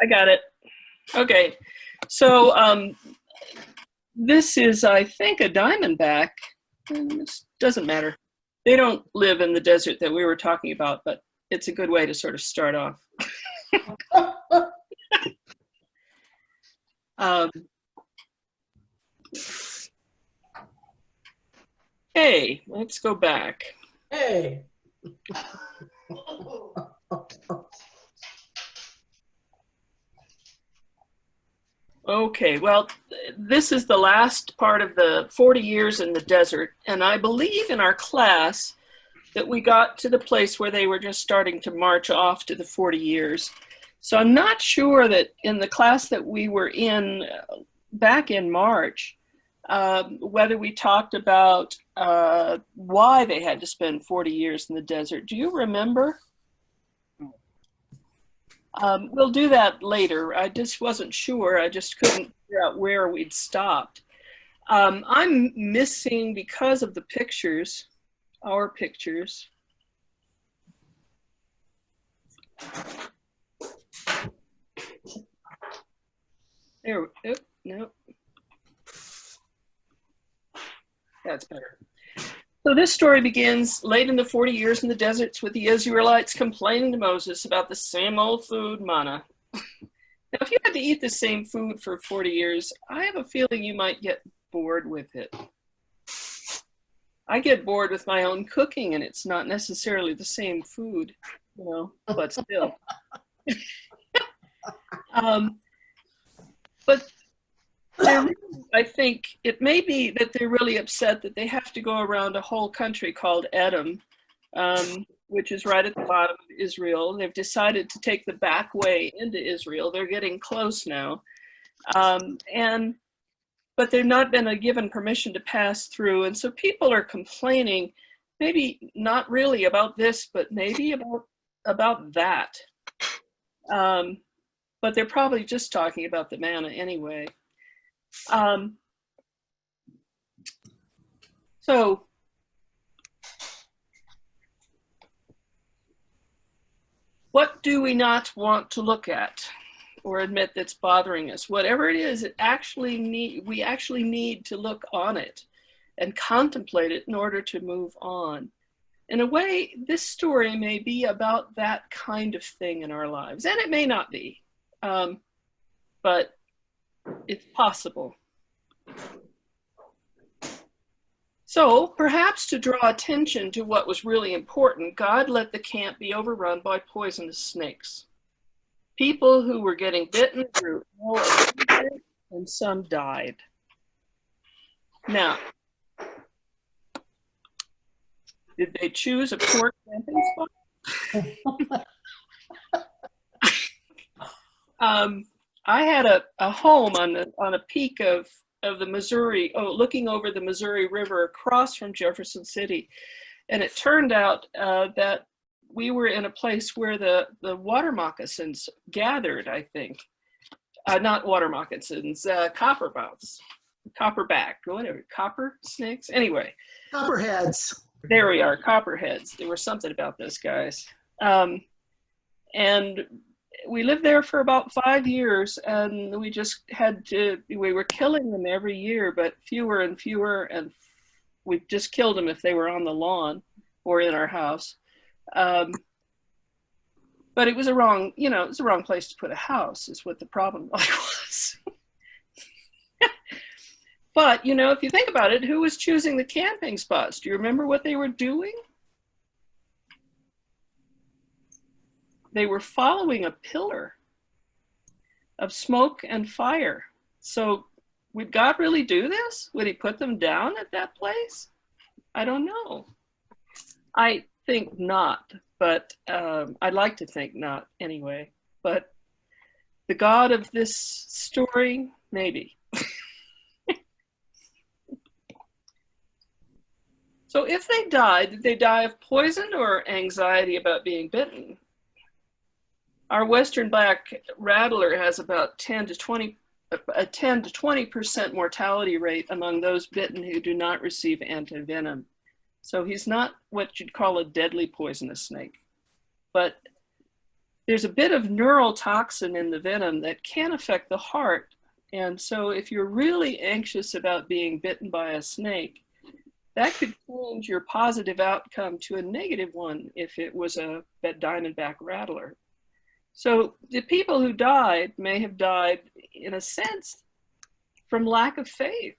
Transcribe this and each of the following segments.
I got it. Okay. So this is, I think, a diamondback. It doesn't matter. They don't live in the desert that we were talking about, but it's a good way to sort of start off. Hey, let's go back. Hey. Okay, well, this is the last part of the 40 years in the desert, and I believe in our class that we got to the place where they were just starting to march off to the 40 years. So I'm not sure that in the class that we were in back in March, whether we talked about why they had to spend 40 years in the desert. Do you remember? We'll do that later. I just wasn't sure. I just couldn't figure out where we'd stopped. I'm missing, because of the pictures, our pictures. There, oh, no. That's better. So this story begins late in the 40 years in the deserts with the Israelites complaining to Moses about the same old food, manna. Now, if you had to eat the same food for 40 years, I have a feeling you might get bored with it. I get bored with my own cooking, and it's not necessarily the same food, you know, but still. But I think it may be that they're really upset that they have to go around a whole country called Edom, which is right at the bottom of Israel. They've decided to take the back way into Israel. They're getting close now. But they've not been given permission to pass through. And so people are complaining, maybe not really about this, but maybe about that. But they're probably just talking about the manna anyway. So what do we not want to look at or admit that's bothering us? Whatever it is, we actually need to look on it and contemplate it in order to move on. In a way, this story may be about that kind of thing in our lives, and it may not be, but it's possible. So perhaps to draw attention to what was really important, God let the camp be overrun by poisonous snakes. People who were getting bitten grew ill, and some died. Now, did they choose a poor camping spot? I had a home on a peak of the Missouri, looking over the Missouri River across from Jefferson City. And it turned out that we were in a place where the water moccasins gathered, I think. Not water moccasins, copperback, whatever, copper snakes, anyway. Copperheads. There we are, copperheads. There was something about those guys. And we lived there for about 5 years, and we just we were killing them every year, but fewer and fewer, and we just killed them if they were on the lawn or in our house. But it was it was the wrong place to put a house, is what the problem was. But, if you think about it, who was choosing the camping spots? Do you remember what they were doing? They were following a pillar of smoke and fire. So would God really do this? Would he put them down at that place? I don't know. I think not, but I'd like to think not anyway. But the God of this story, maybe. So if they died, did they die of poison or anxiety about being bitten? Our Western black rattler has about a 10 to 20% mortality rate among those bitten who do not receive antivenom. So he's not what you'd call a deadly poisonous snake. But there's a bit of neurotoxin in the venom that can affect the heart. And so if you're really anxious about being bitten by a snake, that could change your positive outcome to a negative one if it was a diamondback rattler. So the people who died may have died, in a sense, from lack of faith,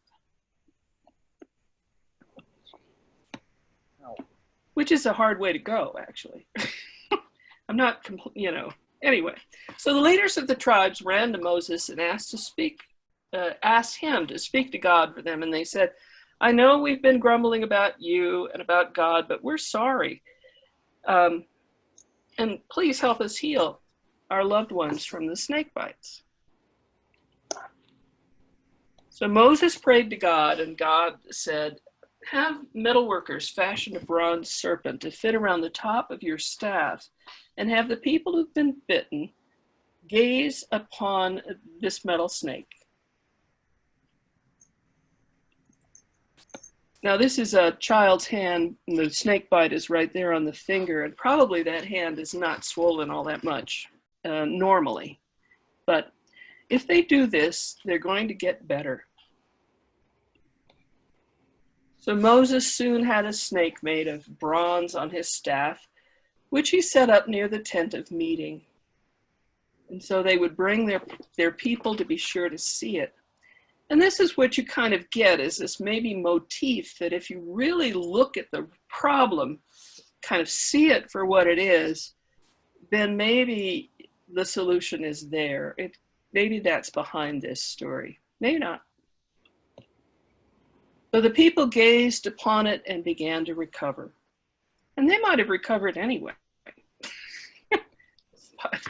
which is a hard way to go, actually. I'm not, anyway. So the leaders of the tribes ran to Moses and asked him to speak to God for them. And they said, I know we've been grumbling about you and about God, but we're sorry. And please help us heal our loved ones from the snake bites. So Moses prayed to God, and God said, have metal workers fashion a bronze serpent to fit around the top of your staff, and have the people who've been bitten gaze upon this metal snake. Now this is a child's hand, and the snake bite is right there on the finger, and probably that hand is not swollen all that much normally. But if they do this, they're going to get better. So Moses soon had a snake made of bronze on his staff, which he set up near the tent of meeting. And so they would bring their people to be sure to see it. And this is what you kind of get, is this maybe motif that if you really look at the problem, kind of see it for what it is, then maybe the solution is there. Maybe that's behind this story. Maybe not. So the people gazed upon it and began to recover. And they might have recovered anyway. But,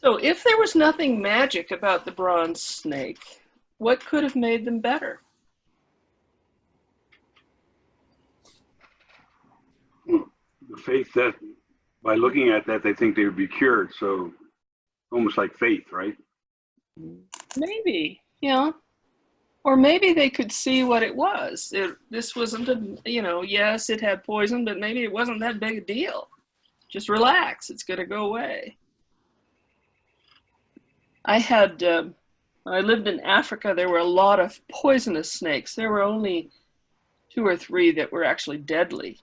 so if there was nothing magic about the bronze snake, what could have made them better? The faith that by looking at that, they think they would be cured. So almost like faith, right? Maybe, yeah. Or maybe they could see what it was. This wasn't yes, it had poison, but maybe it wasn't that big a deal. Just relax, it's going to go away. When I lived in Africa, there were a lot of poisonous snakes. There were only 2 or 3 that were actually deadly.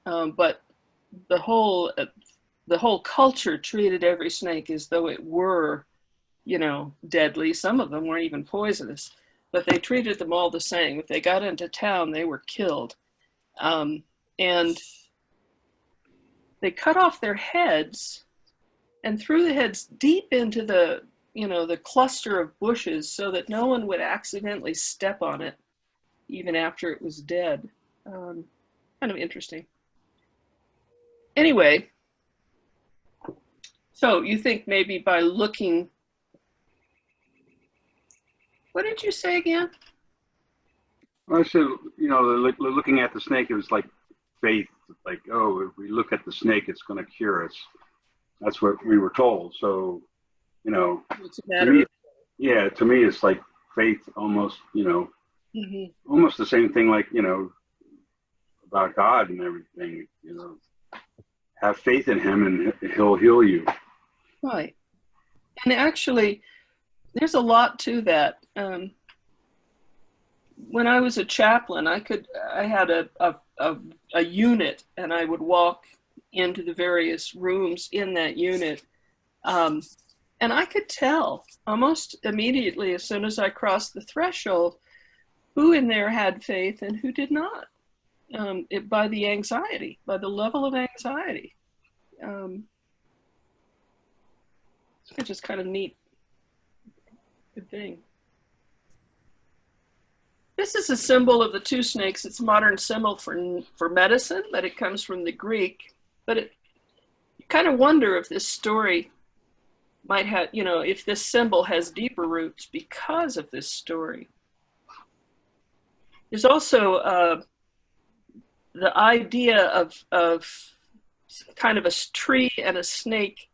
But the whole culture treated every snake as though it were, deadly. Some of them weren't even poisonous, but they treated them all the same. If they got into town, they were killed. And they cut off their heads and threw the heads deep into the cluster of bushes so that no one would accidentally step on it, even after it was dead. Kind of interesting. Anyway, so you think maybe by looking, what did you say again? Well, I said, looking at the snake, it was like faith. Like, oh, if we look at the snake, it's going to cure us. That's what we were told. So, What's the matter? to me, it's like faith almost, Mm-hmm. almost the same thing, like, about God and everything, have faith in him and he'll heal you. Right. And actually, there's a lot to that. When I was a chaplain, I had a unit, and I would walk into the various rooms in that unit. And I could tell almost immediately, as soon as I crossed the threshold, who in there had faith and who did not, by the anxiety, by the level of anxiety. It's just kind of neat. Good thing. This is a symbol of the 2 snakes. It's a modern symbol for medicine, but it comes from the Greek. But you kind of wonder if this story might have, if this symbol has deeper roots because of this story. There's also the idea of kind of a tree and a snake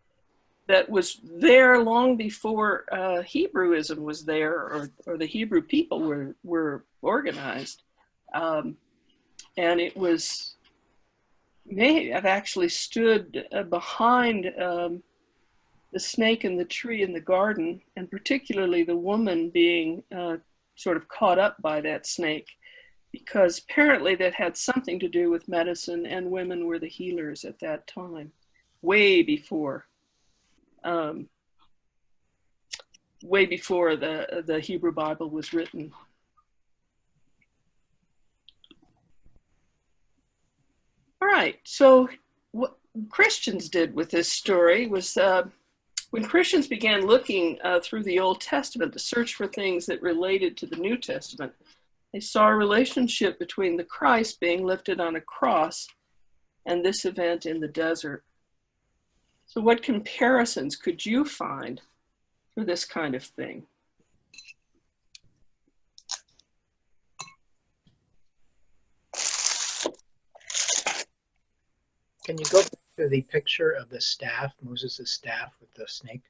that was there long before Hebrewism was there, or the Hebrew people were organized. And it was may have actually stood behind the snake and the tree in the garden, and particularly the woman being sort of caught up by that snake, because apparently that had something to do with medicine, and women were the healers at that time, way before the Hebrew Bible was written. All right, so what Christians did with this story was when Christians began looking through the Old Testament to search for things that related to the New Testament, they saw a relationship between the Christ being lifted on a cross and this event in the desert. So what comparisons could you find for this kind of thing? Can you go back to the picture of the staff, Moses' staff with the snake?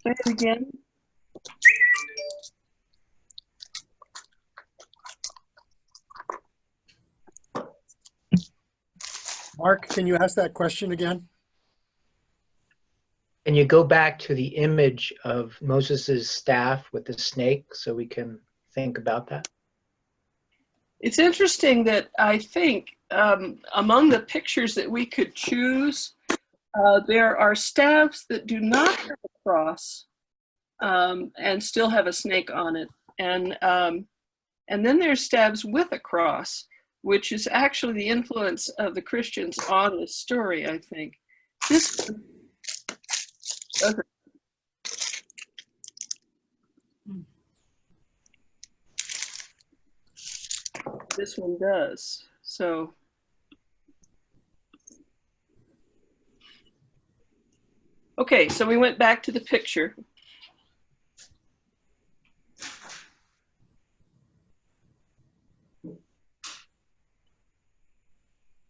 Say it again. Mark, can you ask that question again? Can you go back to the image of Moses' staff with the snake so we can think about that? It's interesting that I think among the pictures that we could choose, there are staffs that do not have a cross and still have a snake on it. And then there's staffs with a cross, which is actually the influence of the Christians on this story, I think. This doesn't. This one does. So okay, so we went back to the picture.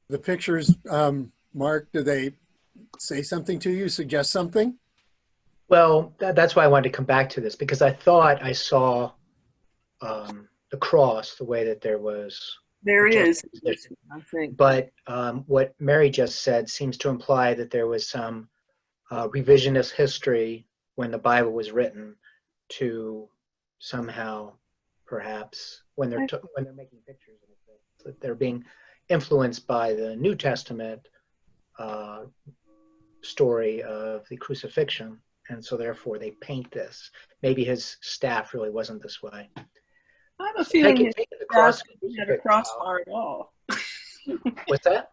The pictures, Mark, do they say something to you, suggest something? Well, that's why I wanted to come back to this, because I thought I saw the cross, the way that there was. There is, I think. But what Mary just said seems to imply that there was some revisionist history when the Bible was written to somehow, perhaps, when they're making pictures of it, that they're being influenced by the New Testament story of the crucifixion, and so therefore they paint this. Maybe his staff really wasn't this way. I have a feeling his cross staff didn't have a crossbar at all. What's that?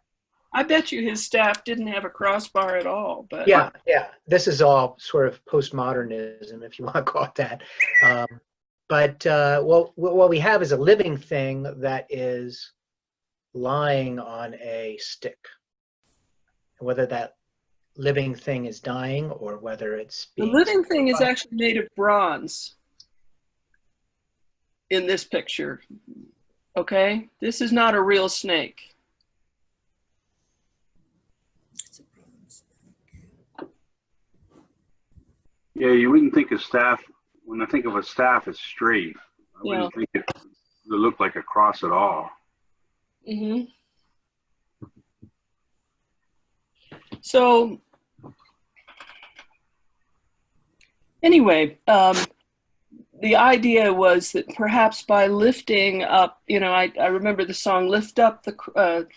I bet you his staff didn't have a crossbar at all. But Yeah. This is all sort of postmodernism, if you want to call it that. But what we have is a living thing that is lying on a stick. Whether that living thing is dying or whether it's the being... living thing is actually made of bronze in this picture. Okay? This is not a real snake. Yeah, you wouldn't think a staff, when I think of a staff, it's straight. I wouldn't think it would look like a cross at all. Mm-hmm. So anyway, the idea was that perhaps by lifting up, I remember the song "Lift Up the Cross."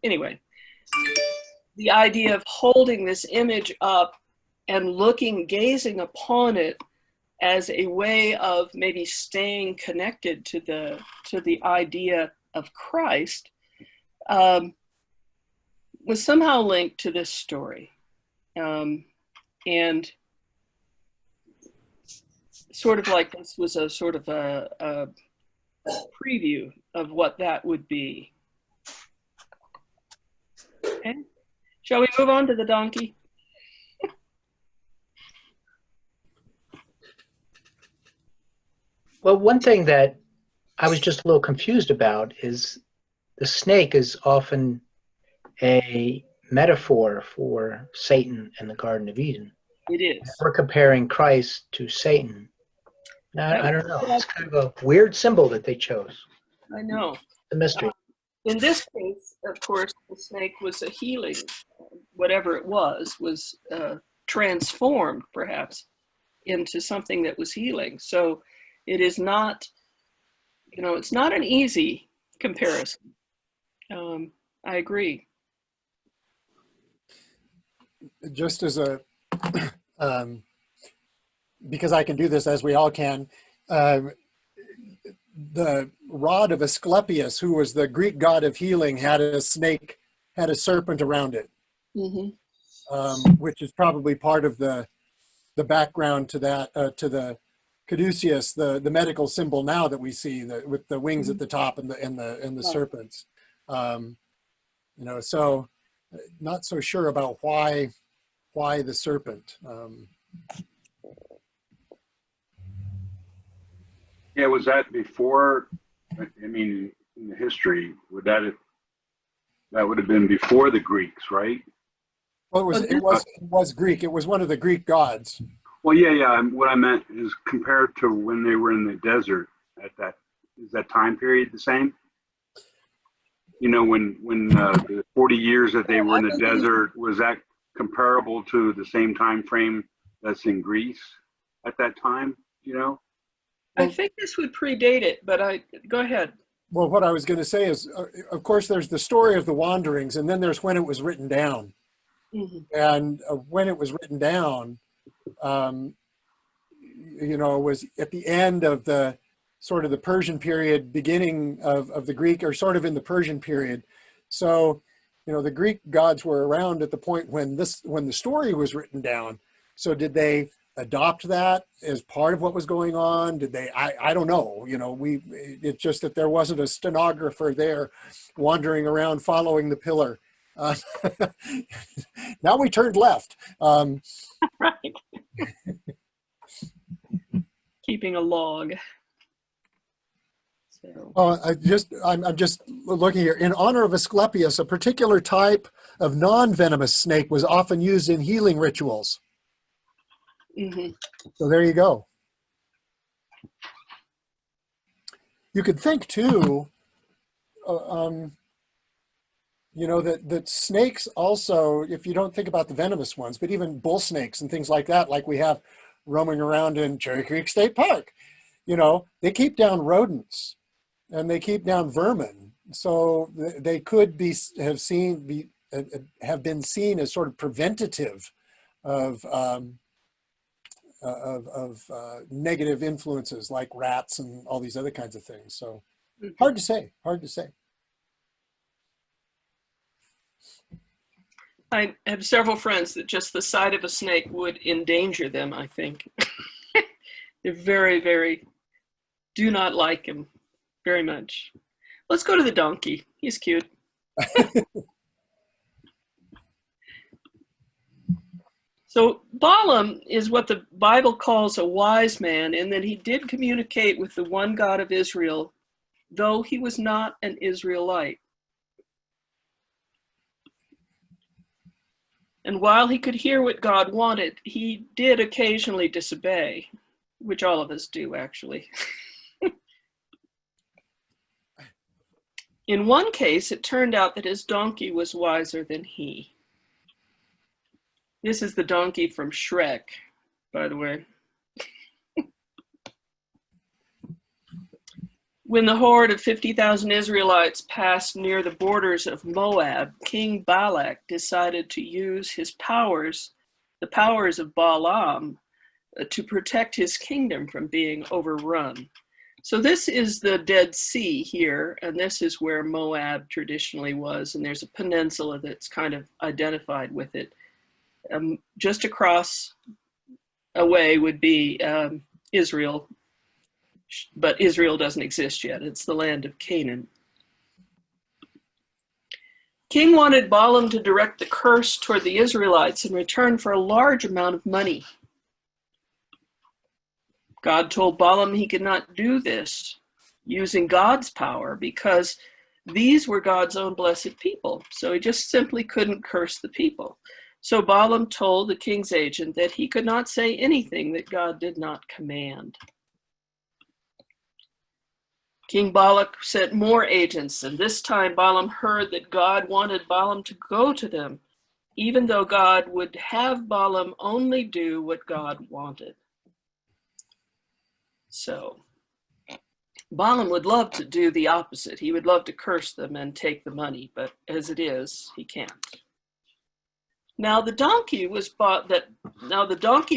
Anyway, the idea of holding this image up and gazing upon it as a way of maybe staying connected to the idea of Christ was somehow linked to this story. And sort of like this was a sort of a preview of what that would be. Okay, shall we move on to the donkey? Well, one thing that I was just a little confused about is the snake is often a metaphor for Satan in the Garden of Eden. It is. We're comparing Christ to Satan. I don't know. It's kind of a weird symbol that they chose. I know. The mystery. In this case, of course, the snake was a healing, whatever it was transformed perhaps into something that was healing. So it is not, it's not an easy comparison. I agree. Just as a, because I can do this as we all can, the rod of Asclepius, who was the Greek god of healing, had a snake, had a serpent around it, which is probably part of the background to that, to the caduceus, the medical symbol now that we see, with the wings at the top and the serpents. So not so sure about why the serpent. Yeah, was that before? I mean, in the history, would that would have been before the Greeks, right? Well, it was Greek. It was one of the Greek gods. Well, yeah. What I meant is compared to when they were in the desert. Is that time period the same? When the 40 years that they were in the desert, was that comparable to the same time frame that's in Greece at that time? I think this would predate it, but go ahead. Well, what I was going to say is, of course, there's the story of the wanderings, and then there's when it was written down. And when it was written down, was at the end of the sort of the Persian period, beginning of the Greek, or sort of in the Persian period. So, the Greek gods were around at the point when the story was written down. So did they adopt that as part of what was going on? Did they? I don't know. It's just that there wasn't a stenographer there wandering around following the pillar. Now we turned left. Right. Keeping a log. So. I'm just looking here. In honor of Asclepius, a particular type of non-venomous snake was often used in healing rituals. So there you go. You could think too, that snakes also, if you don't think about the venomous ones, but even bull snakes and things like that, like we have roaming around in Cherry Creek State Park, they keep down rodents and they keep down vermin. So they could have been seen as sort of preventative of negative influences like rats and all these other kinds of things. So hard to say. I have several friends that just the sight of a snake would endanger them, I think. They're very, very, do not like him very much. Let's go to the donkey. He's cute. So Balaam is what the Bible calls a wise man, in that he did communicate with the one God of Israel, though he was not an Israelite. And while he could hear what God wanted, he did occasionally disobey, which all of us do, actually. In one case, it turned out that his donkey was wiser than he. This is the donkey from Shrek, by the way. When the horde of 50,000 Israelites passed near the borders of Moab, King Balak decided to use his powers, the powers of Balaam, to protect his kingdom from being overrun. So this is the Dead Sea here, and this is where Moab traditionally was, and there's a peninsula that's kind of identified with it. Just across away would be Israel, but Israel doesn't exist yet. It's the land of Canaan. King wanted Balaam to direct the curse toward the Israelites in return for a large amount of money. God told Balaam he could not do this using God's power because these were God's own blessed people. So he just simply couldn't curse the people. So Balaam told the king's agent that he could not say anything that God did not command. King Balak sent more agents, and this time Balaam heard that God wanted Balaam to go to them, even though God would have Balaam only do what God wanted. So Balaam would love to do the opposite. He would love to curse them and take the money, but as it is, he can't. Now the donkey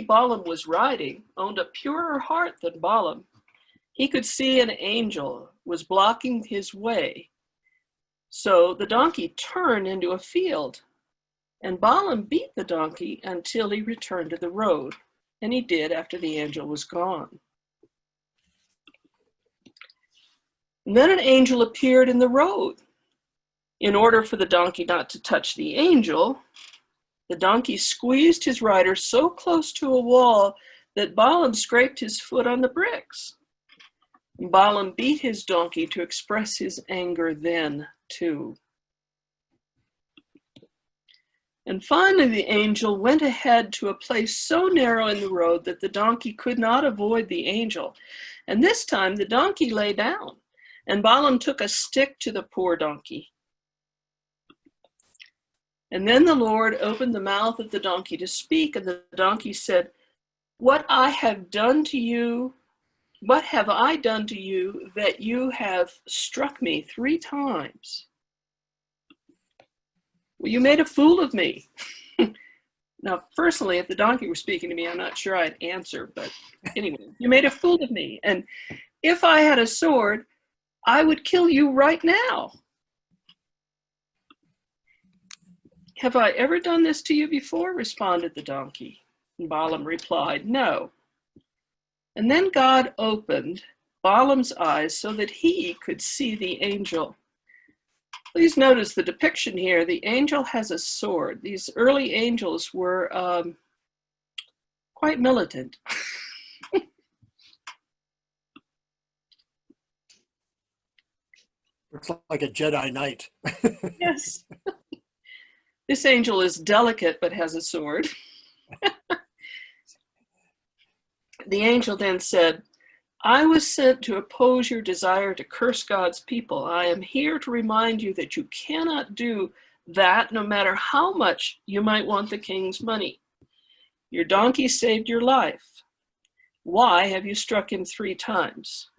Balaam was riding owned a purer heart than Balaam. He could see an angel was blocking his way. So the donkey turned into a field, and Balaam beat the donkey until he returned to the road, and he did after the angel was gone. And then an angel appeared in the road. In order for the donkey not to touch the angel, the donkey squeezed his rider so close to a wall that Balaam scraped his foot on the bricks. Balaam beat his donkey to express his anger then, too. And finally, the angel went ahead to a place so narrow in the road that the donkey could not avoid the angel. And this time, the donkey lay down, and Balaam took a stick to the poor donkey. And then the Lord opened the mouth of the donkey to speak, and the donkey said, What have I done to you that you have struck me 3 times? Well, you made a fool of me. Now, personally, if the donkey were speaking to me, I'm not sure I'd answer, but anyway, you made a fool of me. And if I had a sword, I would kill you right now. Have I ever done this to you before? Responded the donkey. And Balaam replied, No. And then God opened Balaam's eyes so that he could see the angel. Please notice the depiction here. The angel has a sword. These early angels were quite militant. Looks like a Jedi Knight. Yes. This angel is delicate but has a sword. The angel then said, I was sent to oppose your desire to curse God's people. I am here to remind you that you cannot do that no matter how much you might want the king's money. Your donkey saved your life. Why have you struck him 3 times?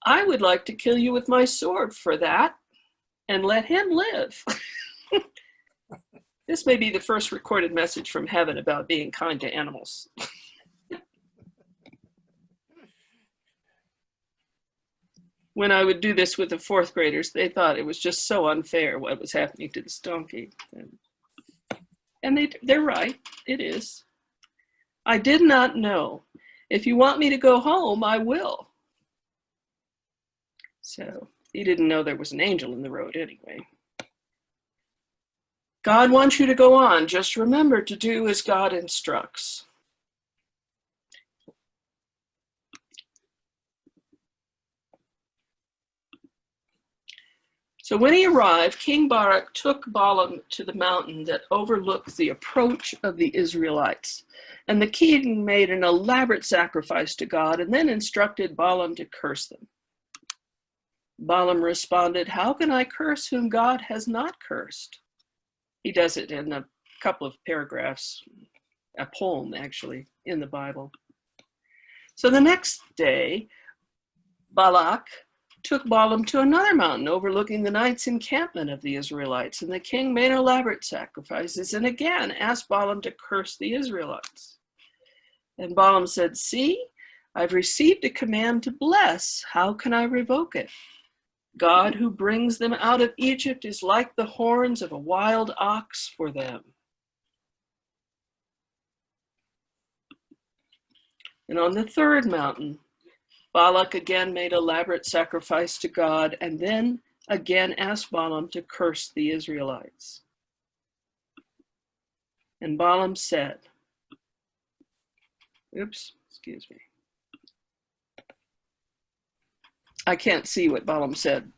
I would like to kill you with my sword for that and let him live. This may be the first recorded message from heaven about being kind to animals. When I would do this with the 4th graders, they thought it was just so unfair what was happening to this donkey. And they're right, it is. I did not know. If you want me to go home, I will. So he didn't know there was an angel in the road anyway. God wants you to go on. Just remember to do as God instructs. So when he arrived, King Balak took Balaam to the mountain that overlooked the approach of the Israelites. And the king made an elaborate sacrifice to God and then instructed Balaam to curse them. Balaam responded, How can I curse whom God has not cursed? He does it in a couple of paragraphs, a poem actually, in the Bible. So the next day, Balak took Balaam to another mountain overlooking the night's encampment of the Israelites, and the king made elaborate sacrifices and again asked Balaam to curse the Israelites. And Balaam said, See, I've received a command to bless. How can I revoke it? God who brings them out of Egypt is like the horns of a wild ox for them. And on the 3rd mountain, Balak again made elaborate sacrifice to God and then again asked Balaam to curse the Israelites. And Balaam said, excuse me. I can't see what Balaam said.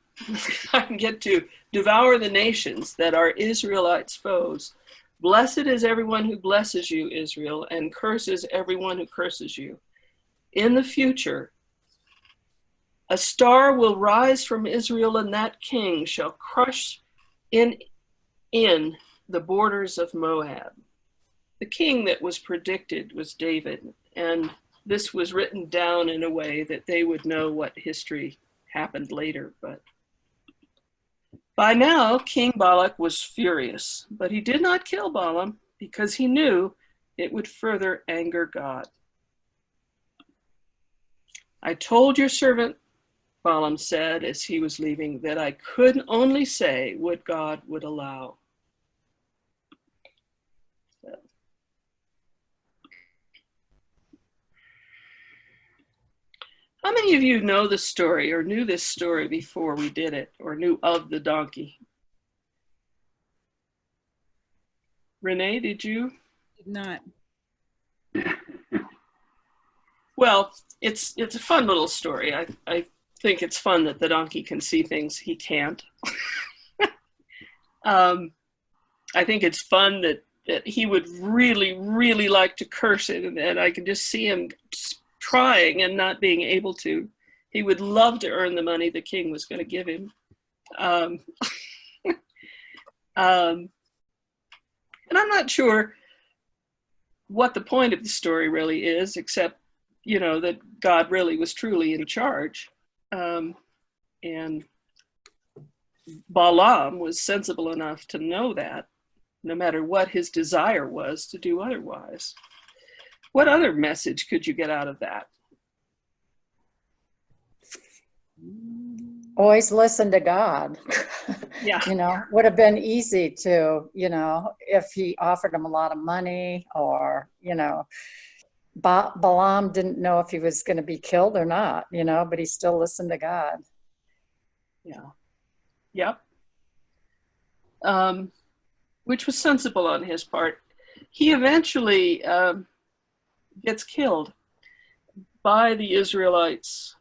I can get to devour the nations that are Israelites' foes. Blessed is everyone who blesses you, Israel, and curses everyone who curses you. In the future, A star will rise from Israel, and that king shall crush in the borders of Moab. The king that was predicted was David, and this was written down in a way that they would know what history happened later. But by now, King Balak was furious, but he did not kill Balaam because he knew it would further anger God. I told your servant, Balaam said as he was leaving, that I could only say what God would allow. How many of you know the story or knew this story before we did it or knew of the donkey? Renee, did you? Did not. Well, it's a fun little story. I think it's fun that the donkey can see things he can't. I think it's fun that he would really, really like to curse it, and I can just see him trying and not being able to. He would love to earn the money the king was going to give him. And I'm not sure what the point of the story really is, except, you know, that God really was truly in charge. And Balaam was sensible enough to know that, no matter what his desire was, to do otherwise. What other message could you get out of that? Always listen to God. Yeah. You know, would have been easy to, you know, if he offered him a lot of money, or, you know, Balaam didn't know if he was going to be killed or not, you know, but he still listened to God. Yeah. Yep. Which was sensible on his part. He eventually gets killed by the Israelites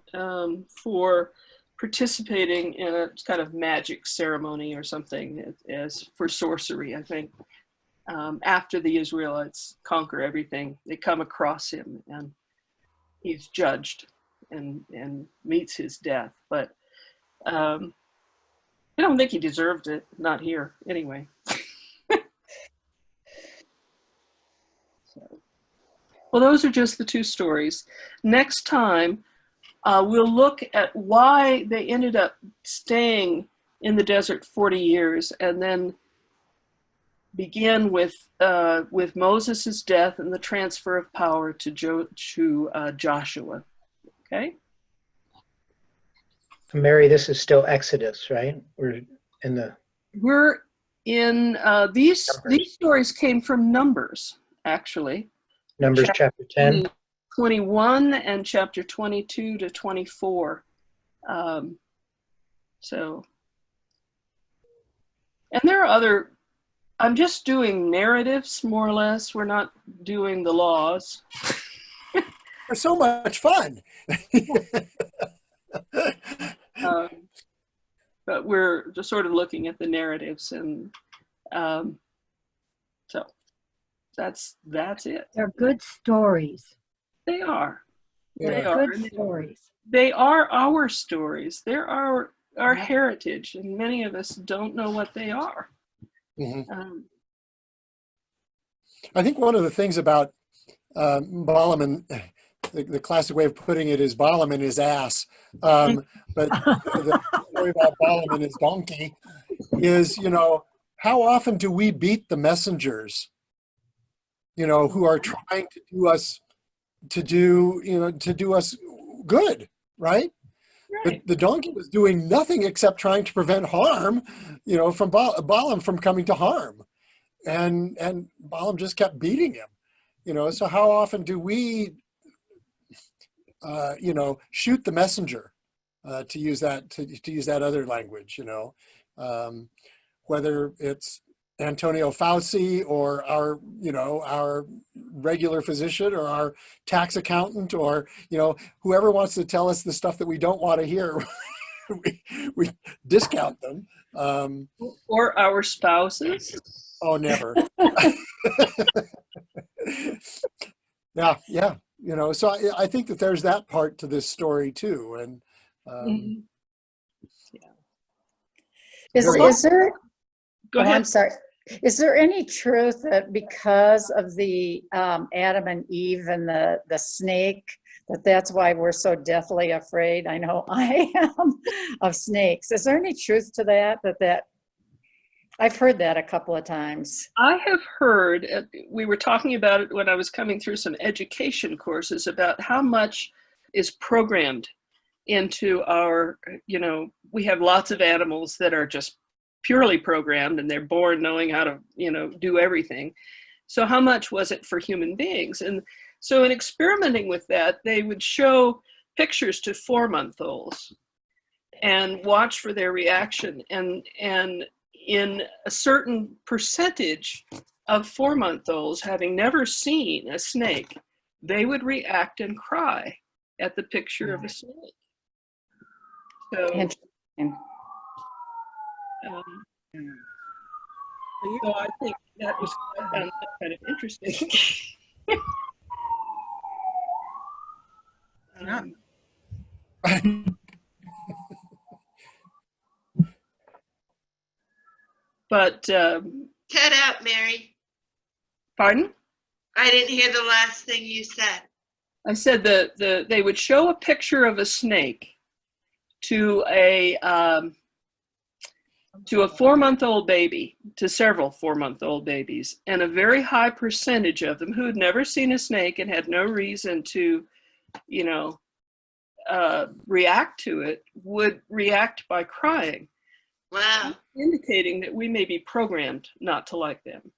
for participating in a kind of magic ceremony or something, as for sorcery, I think. After the Israelites conquer everything, they come across him and he's judged and meets his death. But I don't think he deserved it, not here anyway. Well, those are just the two stories. Next time, we'll look at why they ended up staying in the desert 40 years, and then begin with Moses' death and the transfer of power to Joshua. Okay? Mary, this is still Exodus, right? We're in these stories came from Numbers, actually. Numbers chapter 10. 21 and chapter 22 to 24. So, and there are other, I'm just doing narratives, more or less. We're not doing the laws. They're so much fun. But we're just sort of looking at the narratives, and so that's it. They're good stories. They are. Yeah. They are. Good stories. They are our stories. They're our heritage, and many of us don't know what they are. Mm-hmm. I think one of the things about Balaam, and the classic way of putting it is Balaam and his ass, but the story about Balaam and his donkey is, you know, how often do we beat the messengers, you know, who are trying to do us good, right? Right. The donkey was doing nothing except trying to prevent harm, you know, from Balaam from coming to harm. And Balaam just kept beating him, you know. So how often do we, you know, shoot the messenger, to use that other language, you know, whether it's Antonio Fauci or our regular physician or our tax accountant, or, you know, whoever wants to tell us the stuff that we don't want to hear, we discount them. Or our spouses. Oh, never. Yeah. You know, so I think that there's that part to this story too. And Mhm. Is, Very- is there, Go oh, I'm ahead. sorry. Is there any truth that because of the Adam and Eve and the snake, that's why we're so deathly afraid? I know I am of snakes. Is there any truth to that? I've heard that a couple of times. I have heard, we were talking about it when I was coming through some education courses about how much is programmed into our, we have lots of animals that are just purely programmed and they're born knowing how to, do everything. So how much was it for human beings? And so in experimenting with that, they would show pictures to 4-month-olds and watch for their reaction. And in a certain percentage of 4-month-olds, having never seen a snake, they would react and cry at the picture of a snake. So, Interesting. so I think that was I found that kind of interesting. But Cut out, Mary. pardon? I didn't hear the last thing you said. I said they would show a picture of a snake to a 4-month-old baby, to several 4-month-old babies, and a very high percentage of them who had never seen a snake and had no reason to, react to it, would react by crying. Wow. Indicating that we may be programmed not to like them.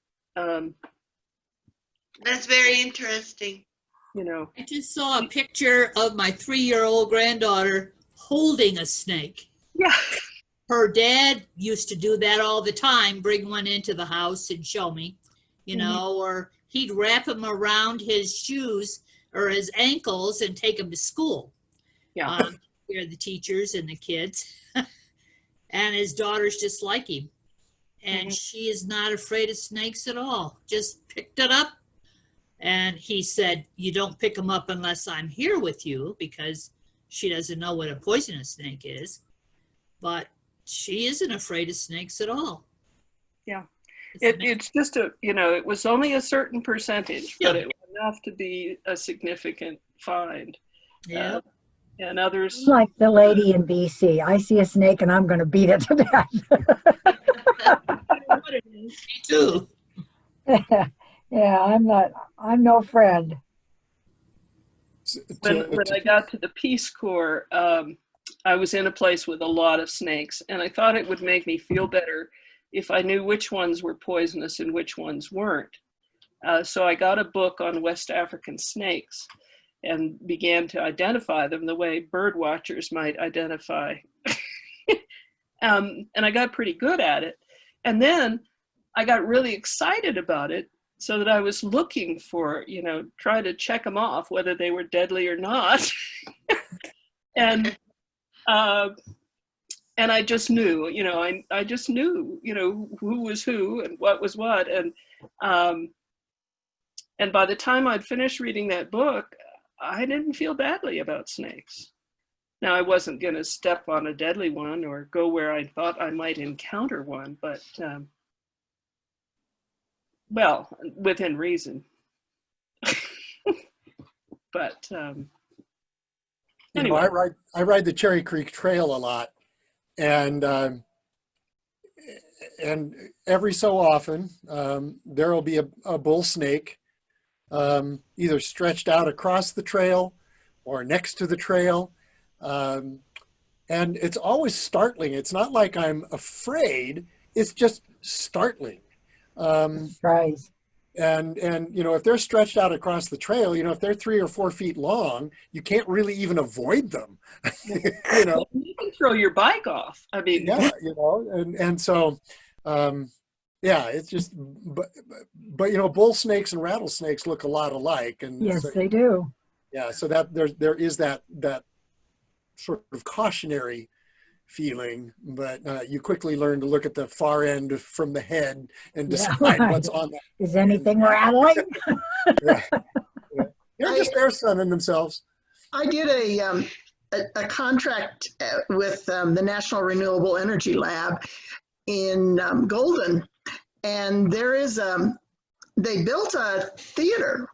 That's very interesting. I just saw a picture of my 3-year-old granddaughter holding a snake. Yeah. Her dad used to do that all the time, bring one into the house and show me, or he'd wrap him around his shoes or his ankles and take him to school. Yeah. Here the teachers and the kids. And his daughter's just like him. And she is not afraid of snakes at all. Just picked it up. And he said, you don't pick them up unless I'm here with you, because she doesn't know what a poisonous snake is. But she isn't afraid of snakes at all. Yeah. It's It's just it was only a certain percentage, but Yeah. it was enough to be a significant find. yeah. And others, Like the lady in BC. I see a snake and I'm going to beat it to death. what it is. Me too. Yeah, I'm no friend. When I got to the Peace Corps, I was in a place with a lot of snakes, and I thought it would make me feel better if I knew which ones were poisonous and which ones weren't. So I got a book on West African snakes and began to identify them the way bird watchers might identify. And I got pretty good at it. And then I got really excited about it, so that I was looking for, try to check them off, whether they were deadly or not. and I just knew, I just knew, who was who and what was what. And by the time I'd finished reading that book, I didn't feel badly about snakes. Now, I wasn't going to step on a deadly one or go where I thought I might encounter one, but well, within reason. But anyway. I ride the Cherry Creek Trail a lot, and every so often there will be a bull snake either stretched out across the trail or next to the trail, and it's always startling. It's not like I'm afraid; it's just startling. Surprise. And if they're stretched out across the trail, if they're 3 or 4 feet long, you can't really even avoid them. You can throw your bike off. I mean, yeah, and so yeah, it's just but bull snakes and rattlesnakes look a lot alike, and Yes, so, they do. yeah, so that there is that sort of cautionary feeling, but you quickly learn to look at the far end from the head and decide right. what's on that. Is anything rattling? Yeah. They're just air sunning themselves. I did a contract with the National Renewable Energy Lab in Golden, and they built a theater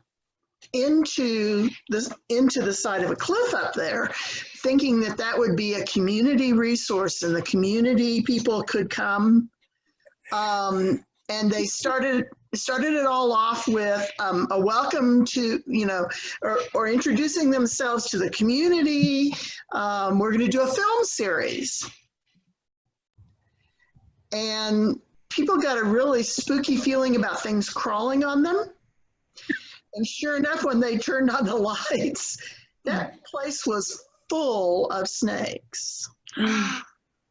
into the side of a cliff up there, thinking that that would be a community resource and the community people could come. And they started it all off with a welcome to, or introducing themselves to the community. We're going to do a film series. And people got a really spooky feeling about things crawling on them. And sure enough, when they turned on the lights, that place was full of snakes.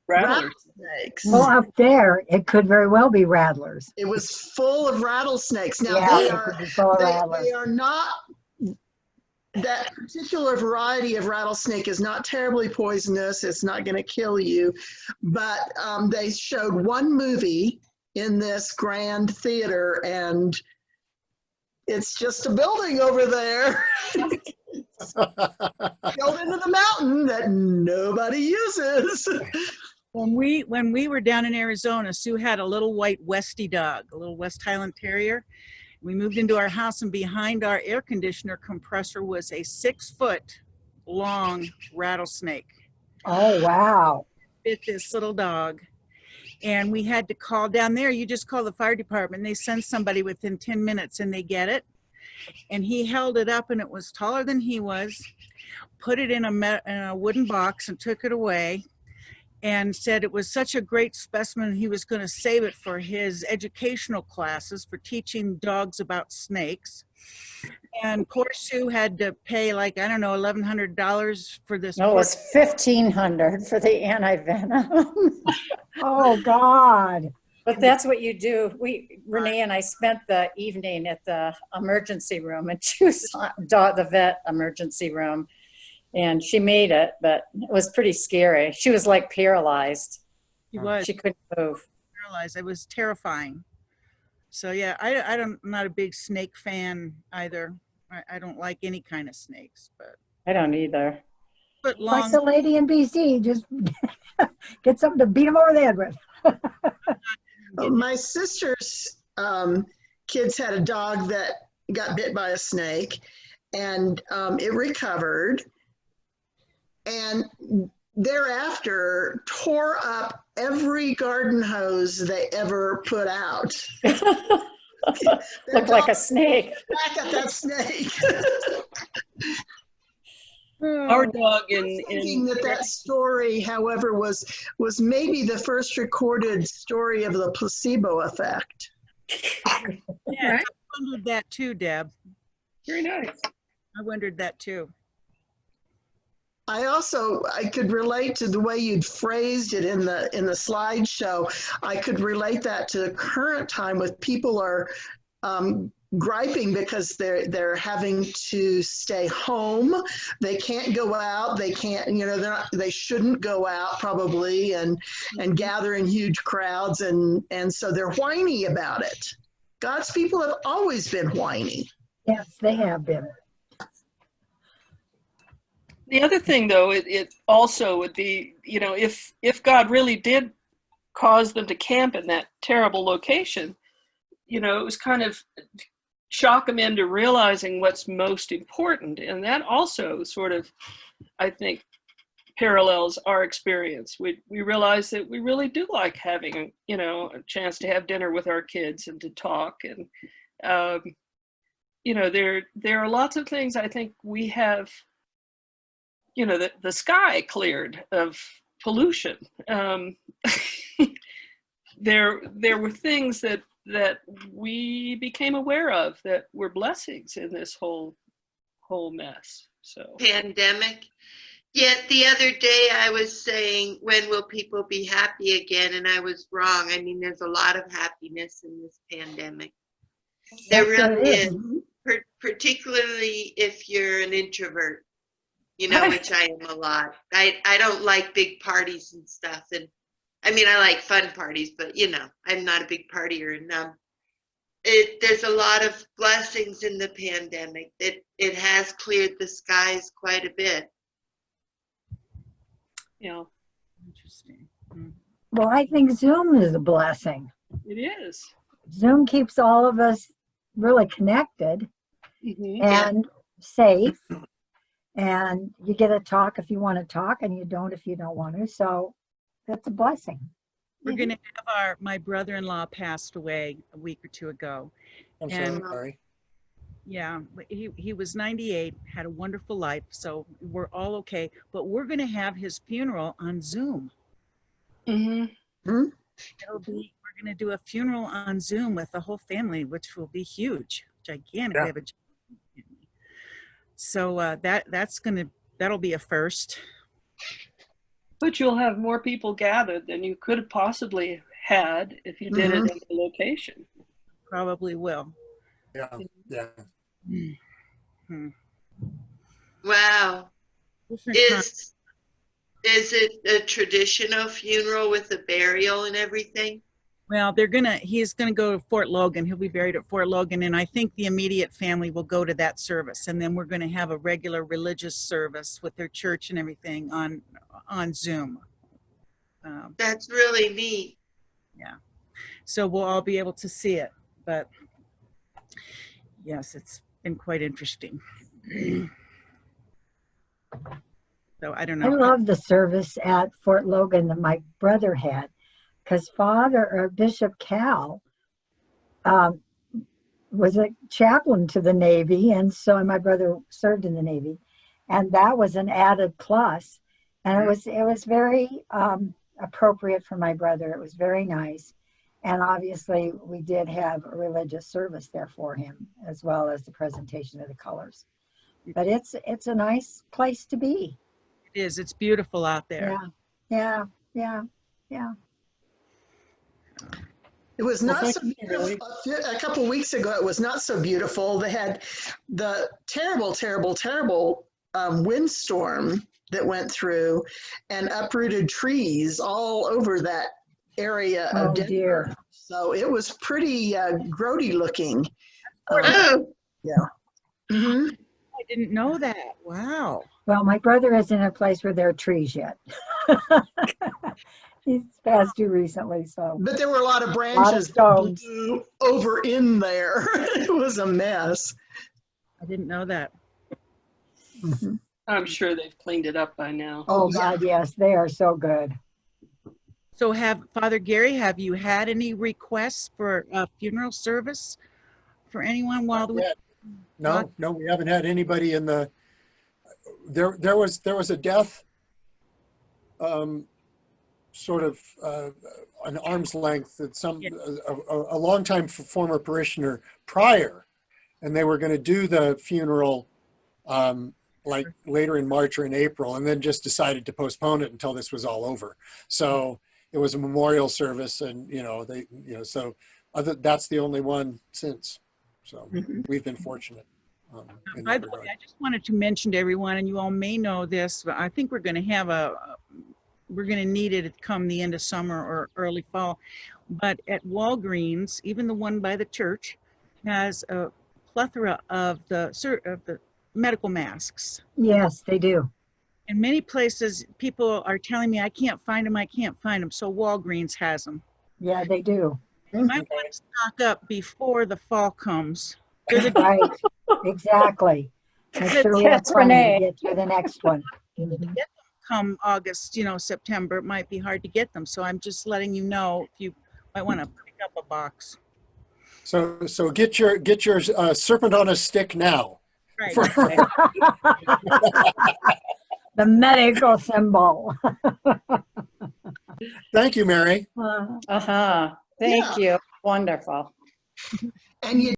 Rattlers. Rattlesnakes. Well, up there, it could very well be rattlers. It was full of rattlesnakes. Now Yeah, they it are could be full of rattlers. they are not, that particular variety of rattlesnake is not terribly poisonous. It's not going to kill you. But they showed one movie in this grand theater, and it's just a building over there. Built into the mountain that nobody uses. When we were down in Arizona, Sue had a little white Westie dog, a little West Highland Terrier. We moved into our house, and behind our air conditioner compressor was a 6-foot long rattlesnake. Oh, wow. Bit this little dog. And we had to call down there. You just call the fire department. They send somebody within 10 minutes and they get it. And he held it up, and it was taller than he was, put it in a wooden box and took it away, and said it was such a great specimen he was going to save it for his educational classes for teaching dogs about snakes. And poor Sue had to pay, like, I don't know, $1,100 for this. No, it was $1,500 for the anti-venom. Oh, God. But that's what you do. Renee and I spent the evening at the emergency room in Tucson, the vet emergency room. And she made it, but it was pretty scary. She was like paralyzed. She was. She couldn't move. Paralyzed. It was terrifying. So yeah, I'm not a big snake fan either. I don't like any kind of snakes, but I don't either. But Like the lady in BC, just get something to beat them over the head with. My sister's kids had a dog that got bit by a snake, and it recovered, and thereafter tore up every garden hose they ever put out. Looked like a snake. Back at that snake. Our dog Thinking that story, however, was maybe the first recorded story of the placebo effect. Yeah, I wondered that too, Deb. Very nice. I wondered that too. I could relate to the way you'd phrased it in the slideshow. I could relate that to the current time with people are griping because they're having to stay home. They can't go out. They can't, they shouldn't go out probably and gather in huge crowds. And so they're whiny about it. God's people have always been whiny. Yes, they have been. The other thing, though, it also would be, if God really did cause them to camp in that terrible location, it was kind of shock them into realizing what's most important. And that also sort of, I think, parallels our experience. We realize that we really do like having, a chance to have dinner with our kids and to talk. And, there are lots of things I think we have, the sky cleared of pollution. There were things that we became aware of that were blessings in this whole mess. So Pandemic. Yet the other day I was saying, when will people be happy again? And I was wrong. I mean, there's a lot of happiness in this pandemic. There really is, particularly if you're an introvert. Which I am a lot. I don't like big parties and stuff. And I mean, I like fun parties, but I'm not a big partier. And there's a lot of blessings in the pandemic. It has cleared the skies quite a bit. Yeah, Interesting. Mm. Well, I think Zoom is a blessing. it is. Zoom keeps all of us really connected Mhm. and safe. And you get to talk if you want to talk, and you don't if you don't want to. So that's a blessing. We're going to have my brother-in-law passed away a week or two ago. I'm And sorry. yeah, but he was 98, had a wonderful life. So we're all okay. But we're going to have his funeral on Zoom. Mhm. Hmm? We're going to do a funeral on Zoom with the whole family, which will be huge, gigantic. Yeah. We have a gigantic family. So that'll be a first. But you'll have more people gathered than you could have possibly had if you did it in the location. Probably will. Yeah. Yeah. Hmm. Wow. Different time. Is it a traditional funeral with a burial and everything? Well, he's gonna go to Fort Logan. He'll be buried at Fort Logan, and I think the immediate family will go to that service, and then we're gonna have a regular religious service with their church and everything on Zoom. That's really neat. Yeah, so we'll all be able to see it. But yes, it's been quite interesting. So I don't I know. love the service at Fort Logan that my brother had, because Bishop Cal was a chaplain to the Navy, and so my brother served in the Navy, and that was an added plus. And it was very appropriate for my brother. It was very nice, and obviously we did have a religious service there for him, as well as the presentation of the colors. But it's a nice place to be. It is. It's beautiful out there. Yeah. It was Well, not thank so you, beautiful. Mary. A couple weeks ago, it was not so beautiful. They had the terrible windstorm that went through and uprooted trees all over that area of Oh Denver. dear. So it was pretty grody looking. Oh, Yeah. Hmm. I didn't know that. Wow. Well, my brother isn't in a place where there are trees yet. He's passed due recently, so But there were a lot of a lot of branches that stones. blew over in there. It was a mess. I didn't know that. Mhm. I'm sure they've cleaned it up by now. Oh yeah. God, yes, they are so good. So Father Gary, have you had any requests for a funeral service for anyone while we? No, we haven't had anybody in the. There was a death, sort of an arm's length that a longtime former parishioner prior, and they were going to do the funeral like later in March or in April, and then just decided to postpone it until this was all over. So it was a memorial service, and so that's the only one since. So we've been fortunate. By the way, I just wanted to mention to everyone, and you all may know this, but I think we're going to have we're going to need it come the end of summer or early fall. But at Walgreens, even the one by the church, has a plethora of the medical masks. Yes, they do. In many places, people are telling me, I can't find them. So Walgreens has them. Yeah, they do. You might want to stock up before the fall comes. They're Right. Exactly. Make sure we have That's plenty to Renee. get to the next one. Mhm. come August, September, it might be hard to get them. So I'm just letting you know if you might want to pick up a box. So get your serpent on a stick now. Right. The medical symbol. Thank you, Mary. Uh-huh. Thank you. Wonderful. And you